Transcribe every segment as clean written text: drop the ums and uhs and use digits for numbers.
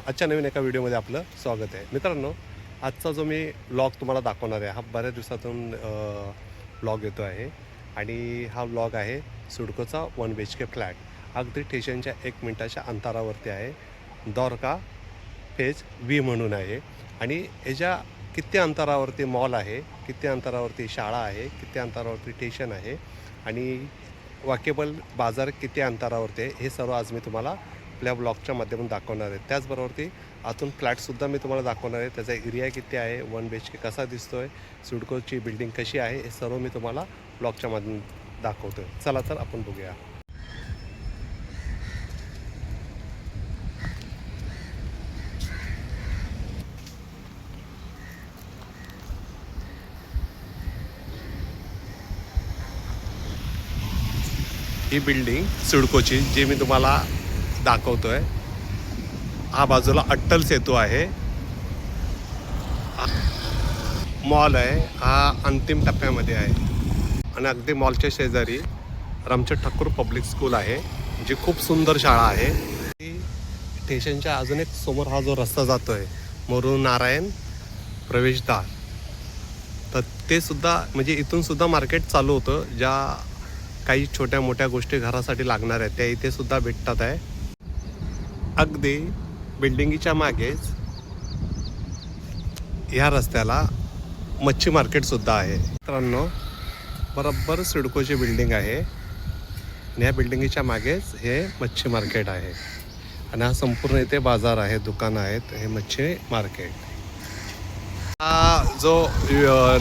आजच्या नवीन एका व्हिडिओमध्ये आपलं स्वागत आहे. मित्रांनो, आजचा जो मी व्लॉग तुम्हाला दाखवणार आहे हा बऱ्याच दिवसातून व्लॉग येतो आहे आणि हा व्लॉग आहे सिडकोचा 1 BHK फ्लॅट. अगदी स्टेशनच्या 1 मिनिटाच्या अंतरावरती आहे. द्वारका फेज व्ही म्हणून आहे आणि याच्या किती अंतरावरती मॉल आहे, किती अंतरावरती शाळा आहे, किती अंतरावरती स्टेशन आहे आणि वॉकेबल बाजार किती अंतरावरती आहे, हे सर्व आज मी तुम्हाला आपल्या ब्लॉगच्या माध्यमातून दाखवणार आहे. त्याचबरोबर आतून फ्लॅटसुद्धा मी तुम्हाला दाखवणार आहे. त्याचा एरिया किती आहे, 1 BHK कसा दिसतो आहे, सिडकोची बिल्डिंग कशी आहे, हे सर्व मी तुम्हाला ब्लॉगच्या माध्यमातून दाखवतो आहे. चला तर आपण बघूया. ही बिल्डिंग सिडकोची जी मी तुम्हाला दाखवतो आहे. हा बाजूला अट्टल सेतू आहे, मॉल आहे, हा अंतिम टप्प्यामध्ये आहे आणि अगदी मॉलच्या शेजारी रामचंद्र ठाकूर पब्लिक स्कूल आहे, जी खूप सुंदर शाळा आहे. स्टेशनच्या अजून एक समोर हा जो रस्ता जातो आहे मोरू नारायण प्रवेशद्वार, तर ते सुद्धा म्हणजे इथून सुद्धा मार्केट चालू होतं. ज्या काही छोट्या मोठ्या गोष्टी घरासाठी लागणार आहेत त्या इथे सुद्धा भेटतात आहे. अगदी बिल्डिंगीच्या मागेच ह्या रस्त्याला मच्छी मार्केटसुद्धा आहे. मित्रांनो, बरोबर सिडकोची बिल्डिंग आहे आणि ह्या बिल्डिंगीच्या मागेच हे मच्छी मार्केट आहे आणि हा संपूर्ण इथे बाजार आहे, दुकानं आहेत. हे मच्छी मार्केट, हा जो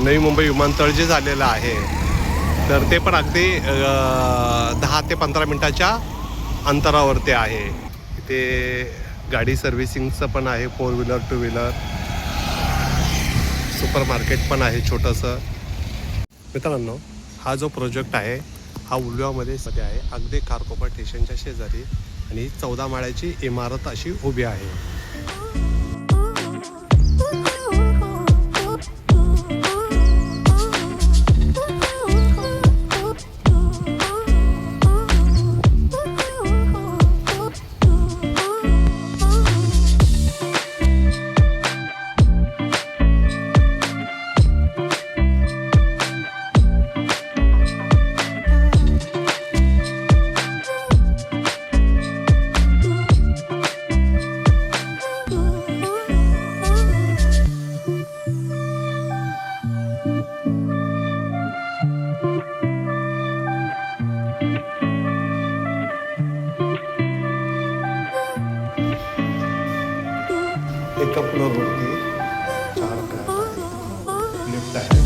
नवी मुंबई विमानतळ जे झालेलं आहे तर ते पण अगदी 10 ते 15 मिनटाच्या अंतरावरती आहे. इथे गाडी सर्व्हिसिंगचं पण आहे, 4 व्हीलर 2 व्हीलर, सुपर मार्केट पण आहे छोटंसं. मित्रांनो, हा जो प्रोजेक्ट आहे हा उल्व्यामध्ये सध्या आहे, अगदी खारकोपर स्टेशनच्या शेजारी आणि 14 माळ्याची इमारत अशी उभी आहे. एका फ्लोअरवरती 4 फ्लॅट आहे, लिफ्ट आहे.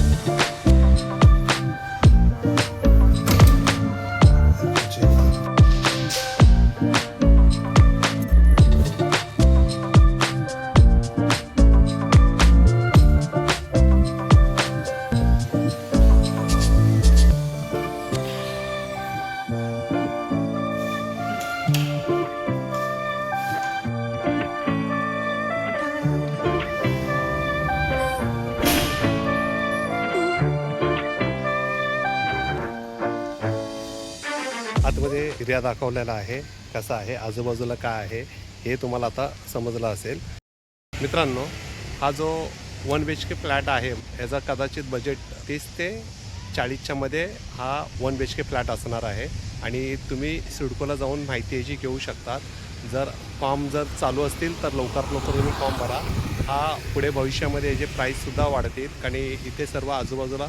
आतमध्ये एरिया दाखवलेला आहे, कसा आहे, आजूबाजूला काय आहे हे तुम्हाला आता समजलं असेल. मित्रांनो, हा जो 1 BHK फ्लॅट आहे याचा कदाचित बजेट 30 ते 40च्या मध्ये हा 1 BHK फ्लॅट असणार आहे आणि तुम्ही सिडकोला जाऊन माहिती याची घेऊ शकतात. जर फॉर्म चालू असतील तर लवकरात लवकर तुम्ही फॉर्म भरा. हा पुढे भविष्यामध्ये याचे प्राईससुद्धा वाढतील आणि इथे सर्व आजूबाजूला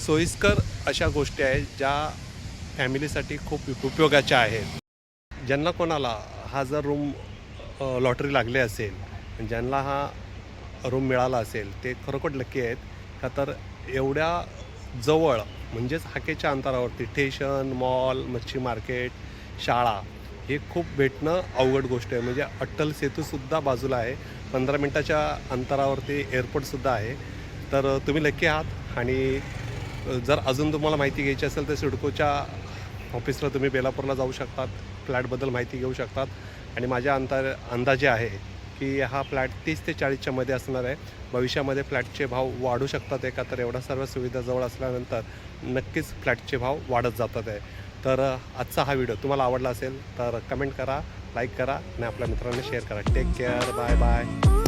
सोयीस्कर अशा गोष्टी आहेत ज्या फॅमिलीसाठी खूप उपयोगाच्या आहेत. ज्यांना कोणाला हा जर रूम लॉटरी लागली असेल, ज्यांना हा रूम मिळाला असेल ते खरोखर लकी आहेत. का तर एवढ्या जवळ म्हणजेच हाकेच्या अंतरावरती स्टेशन, मॉल, मच्छी मार्केट, शाळा हे खूप भेटणं अवघड गोष्ट आहे. म्हणजे अट्टल सेतूसुद्धा बाजूला आहे, 15 मिनटाच्या अंतरावरती एअरपोर्टसुद्धा आहे. तर तुम्ही लकी आहात. आणि जर अजून तुम्हाला माहिती घ्यायची असेल तर सिडकोच्या ऑफिसला तुम्ही बेलापूरला जाऊ शकतात, फ्लॅटबद्दल माहिती घेऊ शकतात. आणि माझ्या अंदाजे आहे की हा फ्लॅट 30 ते 40च्या मध्ये असणार आहे. भविष्यामध्ये फ्लॅटचे भाव वाढू शकतात आहे, का तर एवढ्या सर्व सुविधा जवळ असल्यानंतर नक्कीच फ्लॅटचे भाव वाढत जातात आहे. तर आजचा हा व्हिडिओ तुम्हाला आवडला असेल तर कमेंट करा, लाईक करा आणि आपल्या मित्रांना शेअर करा. Take care. Bye bye.